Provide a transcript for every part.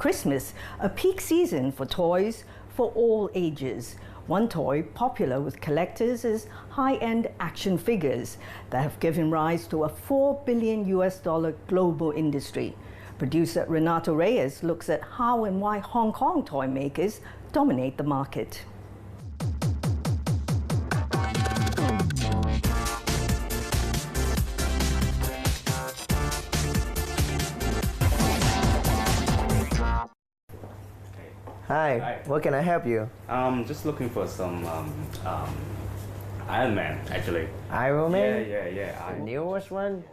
Christmas, a peak season for toys for all ages. One toy popular with collectors is high-end action figures that have given rise to a $4 billion global industry. Producer Renato Reyes looks at how and why Hong Kong toy makers dominate the market. Hi, what can I help you? Just looking for some Iron Man, actually. Iron Man? Yeah. The newest one?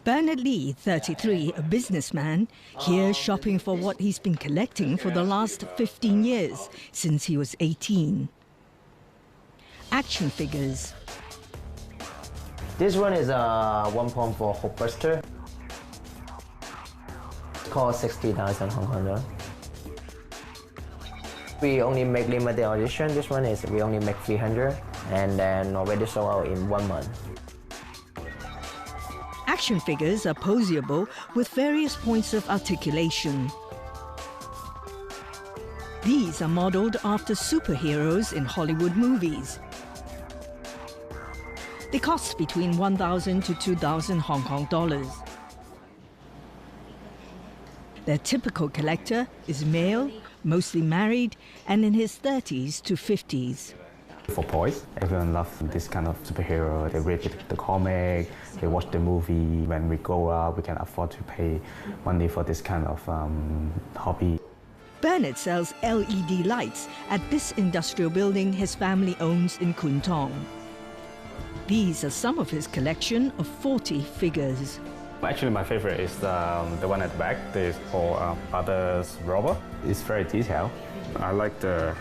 Bernard Lee, 33, a businessman, here shopping for what he's been collecting for the last 15 years, since he was 18. Action figures. This one is a 1.4 Hulkbuster. It's called 60,000 Hong Kong dollars. We only make limited edition. This one is we only make 300 and then already sold out in 1 month. Action figures are posable with various points of articulation. These are modeled after superheroes in Hollywood movies. They cost between 1,000 to 2,000 Hong Kong dollars. Their typical collector is male, mostly married, and in his 30s to 50s. For boys, everyone loves this kind of superhero. They read the comic, they watch the movie. When we grow up, we can afford to pay money for this kind of hobby. Bernard sells LED lights at this industrial building his family owns in Kwun Tong. These are some of his collection of 40 figures. Actually, my favorite is the one at the back. This is for Father's robber. It's very detailed. I like the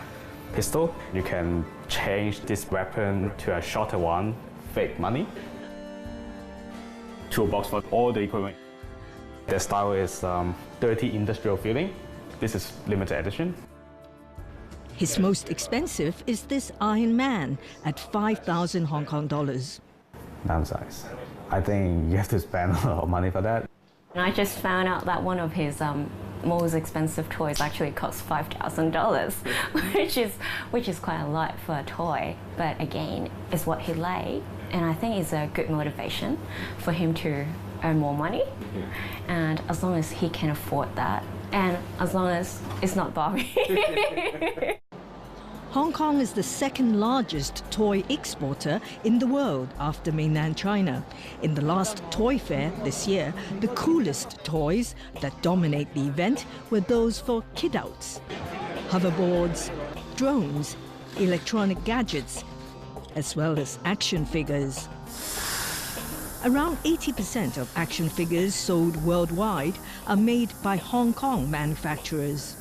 pistol. You can change this weapon to a shorter one, fake money. Toolbox for all the equipment. The style is dirty industrial feeling. This is limited edition. His most expensive is this Iron Man at 5,000 Hong Kong dollars. Downsize. I think you have to spend a lot of money for that. I just found out that one of his most expensive toys actually costs $5,000, which is quite a lot for a toy. But again, it's what he likes, and I think it's a good motivation for him to earn more money. And as long as he can afford that, and as long as it's not Barbie. Hong Kong is the second largest toy exporter in the world after mainland China. In the last toy fair this year, the coolest toys that dominate the event were those for kidouts. Hoverboards, drones, electronic gadgets, as well as action figures. Around 80% of action figures sold worldwide are made by Hong Kong manufacturers.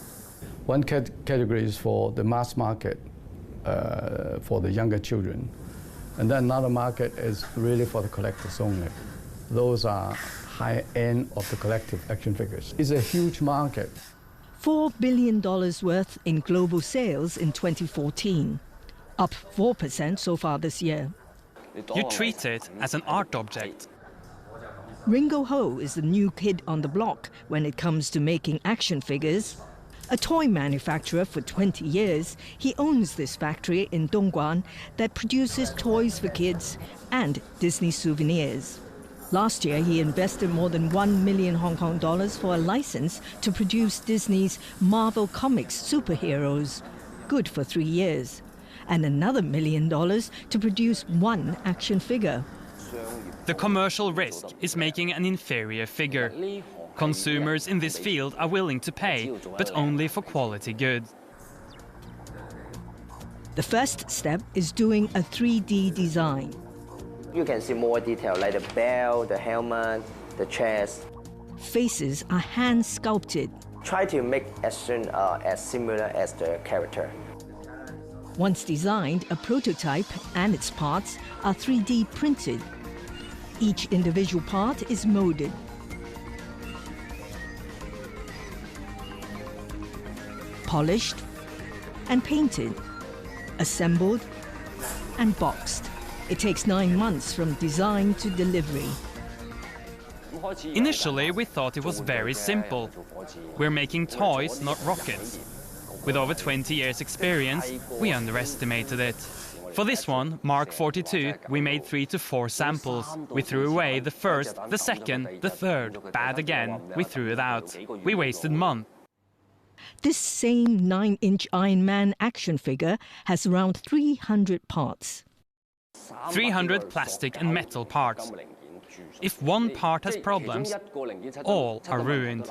One category is for the mass market, for the younger children. And then another market is really for the collectors only. Those are high-end of the collective action figures. It's a huge market. $4 billion worth in global sales in 2014, up 4% so far this year. You treat it as an art object. Ringo Howe is the new kid on the block when it comes to making action figures. A toy manufacturer for 20 years, he owns this factory in Dongguan that produces toys for kids and Disney souvenirs. Last year, he invested more than 1 million Hong Kong dollars for a license to produce Disney's Marvel Comics superheroes, good for 3 years, and another $1 million to produce one action figure. The commercial risk is making an inferior figure. Consumers in this field are willing to pay, but only for quality goods. The first step is doing a 3D design. You can see more detail like the belt, the helmet, the chest. Faces are hand sculpted. Try to make as similar as the character. Once designed, a prototype and its parts are 3D printed. Each individual part is molded. Polished and painted, assembled and boxed. It takes 9 months from design to delivery. Initially, we thought it was very simple. We're making toys, not rockets. With over 20 years' experience, we underestimated it. For this one, Mark 42, we made 3 to 4 samples. We threw away the first, the second, the third. Bad again, we threw it out. We wasted months. This same 9-inch Iron Man action figure has around 300 parts. 300 plastic and metal parts. If one part has problems, all are ruined.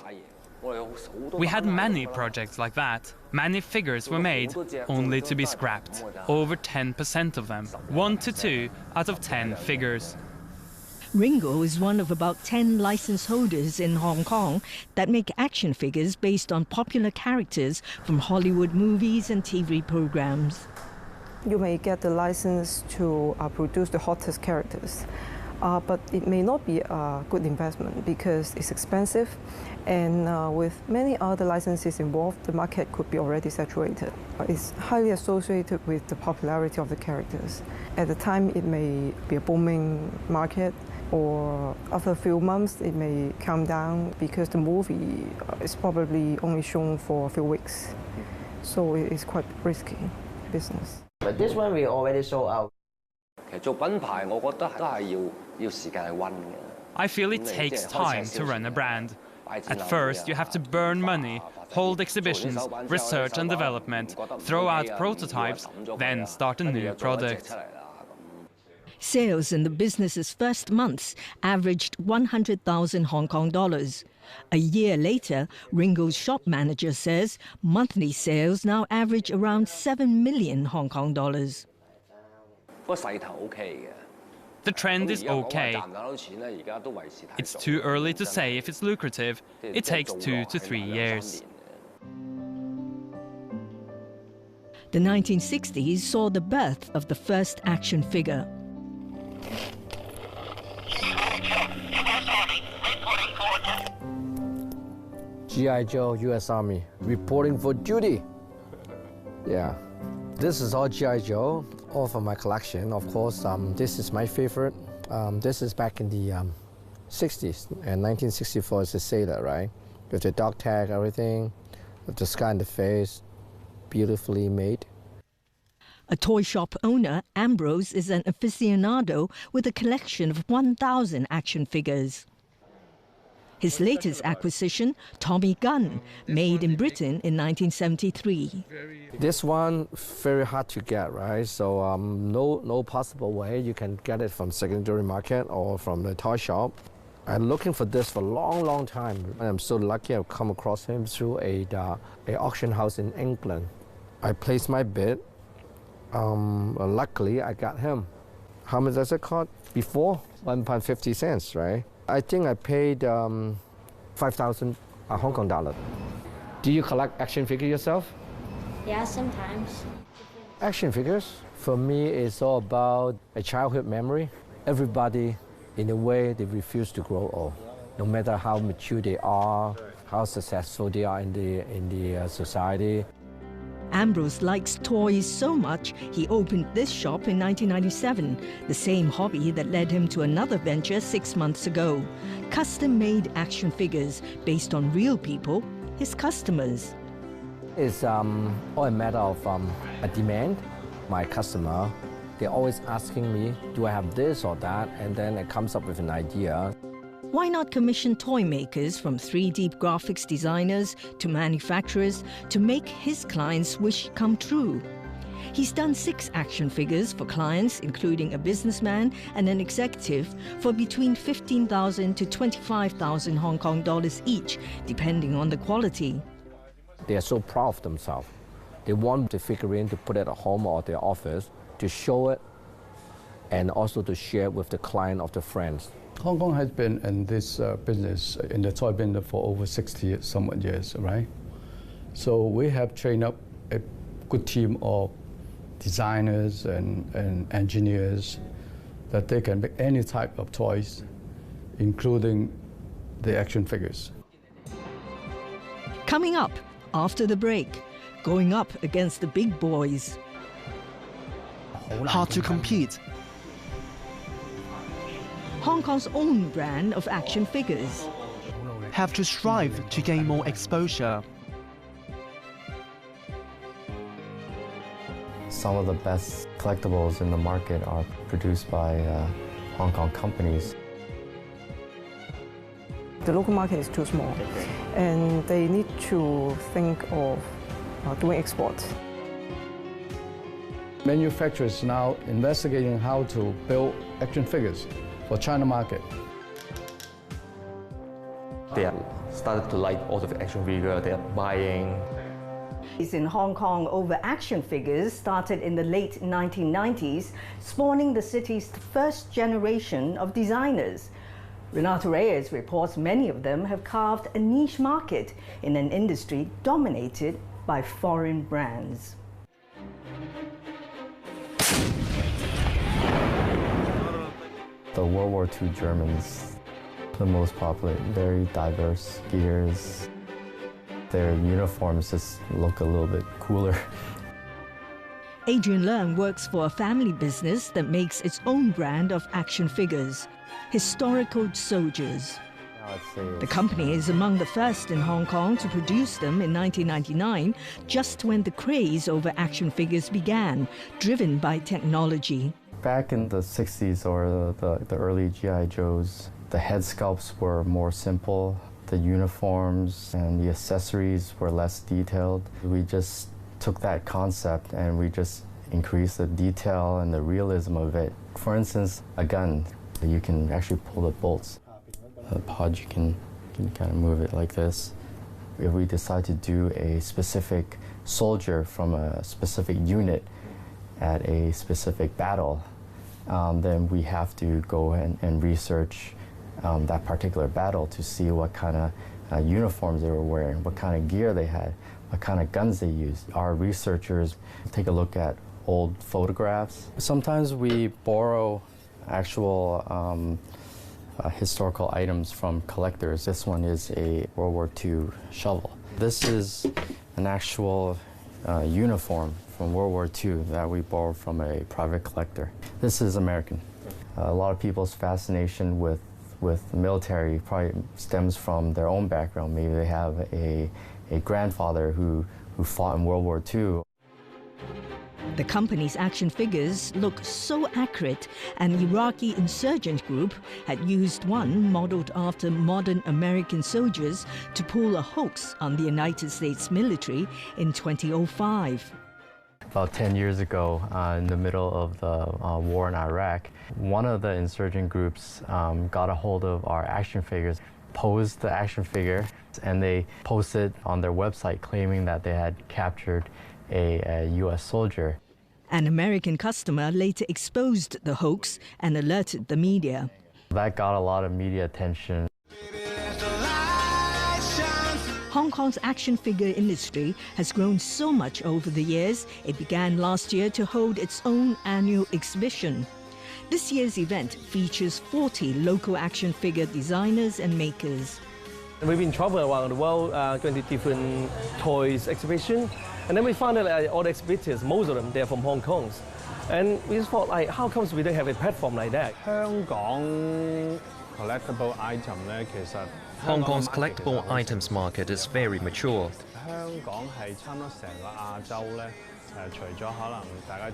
We had many projects like that. Many figures were made only to be scrapped. Over 10% of them. 1 to 2 out of 10 figures. Ringo is one of about 10 license holders in Hong Kong that make action figures based on popular characters from Hollywood movies and TV programs. You may get the license to produce the hottest characters, but it may not be a good investment because it's expensive, and with many other licenses involved, the market could be already saturated. It's highly associated with the popularity of the characters. At the time, it may be a booming market, or after a few months, it may calm down because the movie is probably only shown for a few weeks. So it's quite risky business. But this one we already sold out. I feel it takes time to run a brand. At first, you have to burn money, hold exhibitions, research and development, throw out prototypes, then start a new product. Sales in the business's first months averaged 100,000 Hong Kong dollars. A year later, Ringo's shop manager says monthly sales now average around 7 million Hong Kong dollars. The trend is okay. It's too early to say if it's lucrative. It takes 2 to 3 years. The 1960s saw the birth of the first action figure. G.I. Joe, U.S. Army, reporting for duty. Yeah, this is all G.I. Joe, all from my collection. Of course, this is my favorite. This is back in the 60s, and 1964 is a sailor, right? With the dog tag, everything, with the scar in the face, beautifully made. A toy shop owner, Ambrose, is an aficionado with a collection of 1,000 action figures. His latest acquisition, Tommy Gun, made in Britain in 1973. This one, very hard to get, right? So no possible way you can get it from secondary market or from the toy shop. I'm looking for this for a long time. I'm so lucky I've come across him through a auction house in England. I placed my bid. Luckily, I got him. How much does it cost? Before, £1.50, right? I think I paid 5,000 Hong Kong dollar. Do you collect action figures yourself? Yeah, sometimes. Action figures, for me, is all about a childhood memory. Everybody, in a way, they refuse to grow old. No matter how mature they are, how successful they are in the society. Ambrose likes toys so much, he opened this shop in 1997, the same hobby that led him to another venture 6 months ago. Custom-made action figures based on real people, his customers. It's all a matter of a demand. My customer, they're always asking me, do I have this or that? And then it comes up with an idea. Why not commission toy makers, from 3D graphics designers to manufacturers, to make his clients' wish come true? He's done 6 action figures for clients, including a businessman and an executive, for between 15,000 to 25,000 Hong Kong dollars each, depending on the quality. They are so proud of themselves. They want the figurine to put it at home or their office, to show it, and also to share with the client of the friends. Hong Kong has been in this business, in the toy business, for over 60 somewhat years, right? So we have trained up a good team of designers and engineers that they can make any type of toys, including the action figures. Coming up after the break, going up against the big boys. Hard to compete. Hong Kong's own brand of action figures. Have to strive to gain more exposure. Some of the best collectibles in the market are produced by Hong Kong companies. The local market is too small, and they need to think of doing exports. Manufacturers now investigating how to build action figures for China market. They have started to like all of the action figure. They are buying. In Hong Kong over action figures started in the late 1990s, spawning the city's first generation of designers. Renato Reyes reports many of them have carved a niche market in an industry dominated by foreign brands. The World War II Germans, the most popular, very diverse gears. Their uniforms just look a little bit cooler. Adrian Leung works for a family business that makes its own brand of action figures, Historical Soldiers. The company is among the first in Hong Kong to produce them in 1999, just when the craze over action figures began, driven by technology. Back in the 60s or the early G.I. Joes, the head sculpts were more simple. The uniforms and the accessories were less detailed. We just took that concept and we just increased the detail and the realism of it. For instance, a gun, you can actually pull the bolts. The pod, you can kind of move it like this. If we decide to do a specific soldier from a specific unit at a specific battle, then we have to go and research that particular battle to see what kind of uniforms they were wearing, what kind of gear they had, what kind of guns they used. Our researchers take a look at old photographs. Sometimes we borrow actual historical items from collectors. This one is a World War II shovel. This is an actual uniform from World War II that we borrowed from a private collector. This is American. A lot of people's fascination with the military probably stems from their own background. Maybe they have a grandfather who fought in World War II. The company's action figures look so accurate, an Iraqi insurgent group had used one modeled after modern American soldiers to pull a hoax on the United States military in 2005. About 10 years ago, in the middle of the war in Iraq, one of the insurgent groups got a hold of our action figures, posed the action figure, and they posted on their website claiming that they had captured a U.S. soldier. An American customer later exposed the hoax and alerted the media. That got a lot of media attention. Hong Kong's action figure industry has grown so much over the years, it began last year to hold its own annual exhibition. This year's event features 40 local action figure designers and makers. We've been traveling around the world, going to different toys exhibitions, and then we found that all the exhibitors, most of them, they're from Hong Kong. And we just thought, like, how come we don't have a platform like that? Hong Kong's collectible items market is very mature.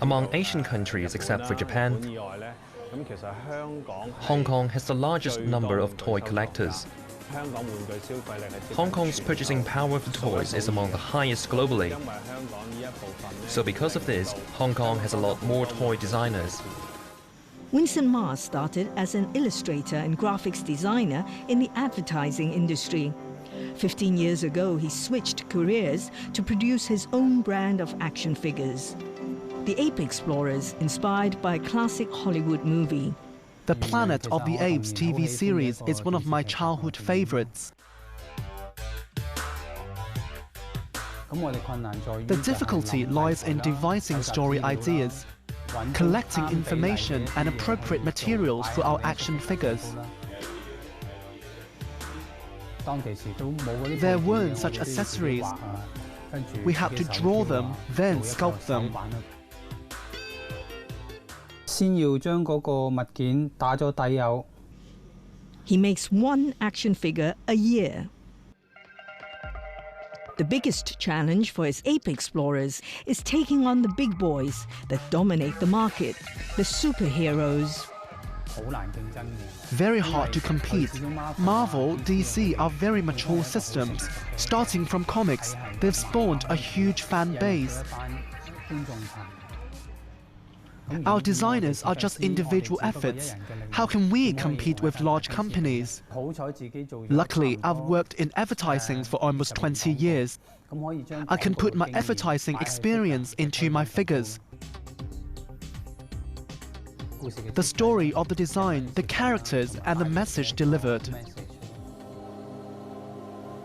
Among Asian countries except for Japan, Hong Kong has the largest number of toy collectors. Hong Kong's purchasing power for toys is among the highest globally. So because of this, Hong Kong has a lot more toy designers. Winston Ma started as an illustrator and graphics designer in the advertising industry. 15 years ago, he switched careers to produce his own brand of action figures. The Ape Explorers, inspired by a classic Hollywood movie. The Planet of the Apes TV series is one of my childhood favorites. The difficulty lies in devising story ideas, collecting information and appropriate materials for our action figures. There weren't such accessories. We had to draw them, then sculpt them. 先要將嗰個物件打咗底釉， He makes one action figure a year. The biggest challenge for his ape explorers is taking on the big boys that dominate the market, the superheroes. Very hard to compete. Marvel, DC are very mature systems. Starting from comics, they've spawned a huge fan base. Our designers are just individual efforts. How can we compete with large companies? Luckily, I've worked in advertising for almost 20 years. I can put my advertising experience into my figures. The story of the design, the characters, and the message delivered.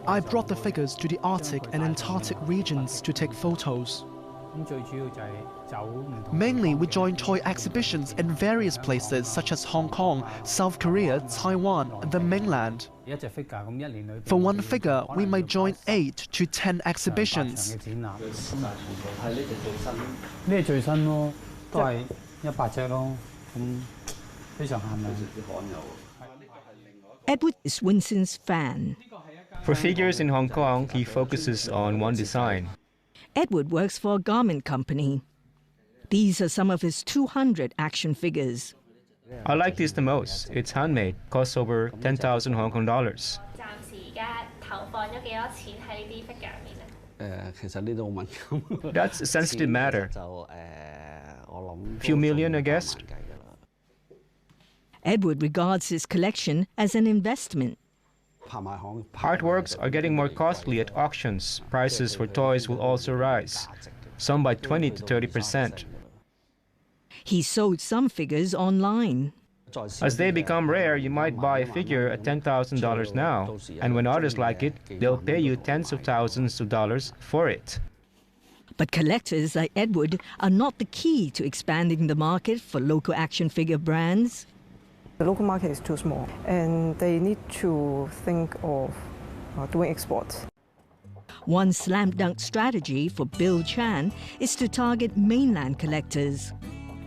I brought the figures to the Arctic and Antarctic regions to take photos. Mainly, we join toy exhibitions in various places such as Hong Kong, South Korea, Taiwan, and the mainland. For one figure, we may join 8 to 10 exhibitions. Edward is Winston's fan. For figures in Hong Kong, he focuses on one design. Edward works for a garment company. These are some of his 200 action figures. I like this the most. It's handmade, costs over 10,000 Hong Kong dollars. That's a sensitive matter. Few million, I guess. Edward regards his collection as an investment. Artworks are getting more costly at auctions. Prices for toys will also rise, some by 20 to 30%. He sold some figures online. As they become rare, you might buy a figure at $10,000 now, and when others like it, they'll pay you tens of thousands of dollars for it. But collectors like Edward are not the key to expanding the market for local action figure brands. The local market is too small, and they need to think of doing exports. One slam dunk strategy for Bill Chan is to target mainland collectors.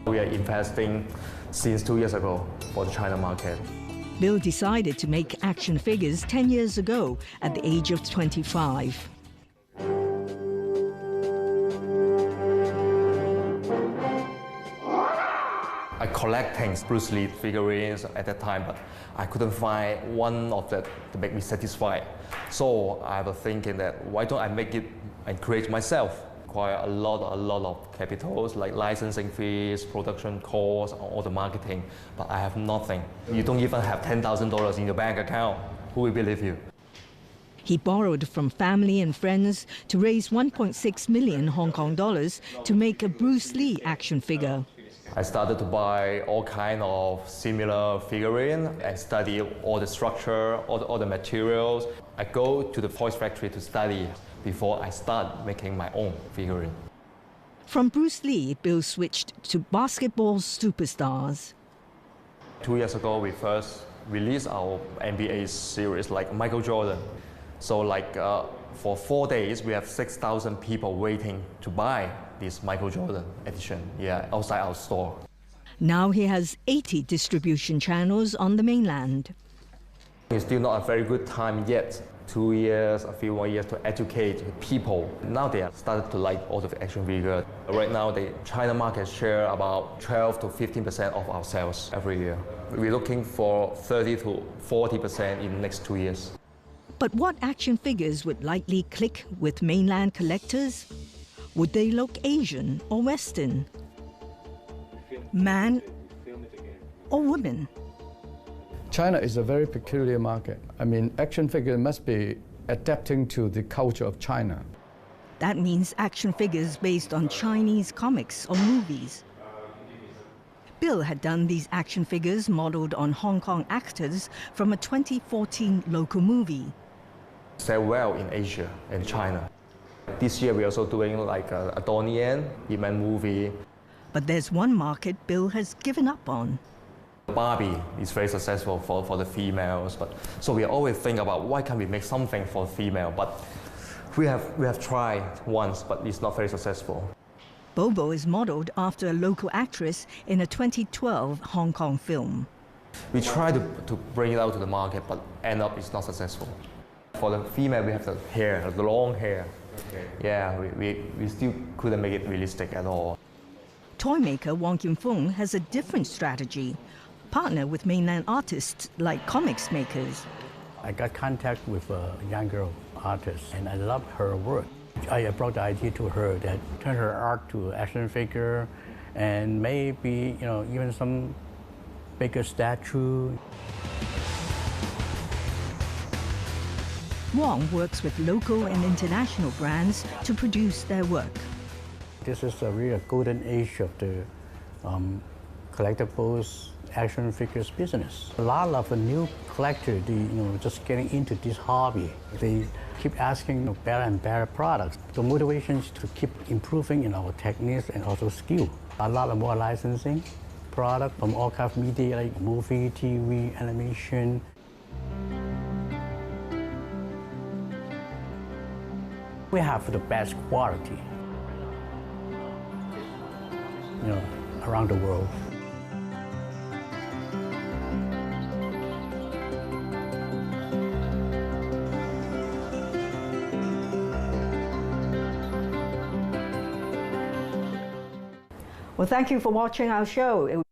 We are investing since 2 years ago for the China market. Bill decided to make action figures 10 years ago at the age of 25. I collecting Bruce Lee figurines at that time, but I couldn't find one of that to make me satisfied. So I was thinking that why don't I make it and create myself? Require a lot of capitals like licensing fees, production costs, all the marketing, but I have nothing. You don't even have $10,000 in your bank account. Who will believe you? He borrowed from family and friends to raise 1.6 million Hong Kong dollars to make a Bruce Lee action figure. I started to buy all kind of similar figurine and study all the structure, all the materials. I go to the toys factory to study before I start making my own figurine. From Bruce Lee, Bill switched to basketball superstars. 2 years ago, we first released our NBA series like Michael Jordan. So for 4 days, we have 6,000 people waiting to buy this Michael Jordan edition, outside our store. Now he has 80 distribution channels on the mainland. It's still not a very good time yet. 2 years, a few more years to educate people. Now they have started to like all the action figure. Right now, the China market share about 12 to 15% of our sales every year. We're looking for 30 to 40% in the next 2 years. But what action figures would likely click with mainland collectors? Would they look Asian or Western? Man or woman? China is a very peculiar market. I mean, action figure must be adapting to the culture of China. That means action figures based on Chinese comics or movies. Bill had done these action figures modeled on Hong Kong actors from a 2014 local movie. Sell well in Asia and China. This year we're also doing like a Donnie Yen movie. But there's one market Bill has given up on. Barbie is very successful for the females, so we always think about why can't we make something for female, but we have tried once, but it's not very successful. Bobo is modeled after a local actress in a 2012 Hong Kong film. We try to bring it out to the market, but end up it's not successful. For the female, we have the hair, the long hair. Yeah, we still couldn't make it realistic at all. Toy maker Wong Kim Fung has a different strategy. Partner with mainland artists like comics makers. I got contact with a young girl artist, and I love her work. I brought the idea to her that turn her art to action figure, and maybe even some bigger statue. Wong works with local and international brands to produce their work. This is a real golden age of the collectibles action figures business. A lot of new collectors, just getting into this hobby. They keep asking better and better products. The motivation is to keep improving in our techniques and also skill. A lot of more licensing product from all kinds of media like movie, TV, animation. We have the best quality, around the world. Well, thank you for watching our show.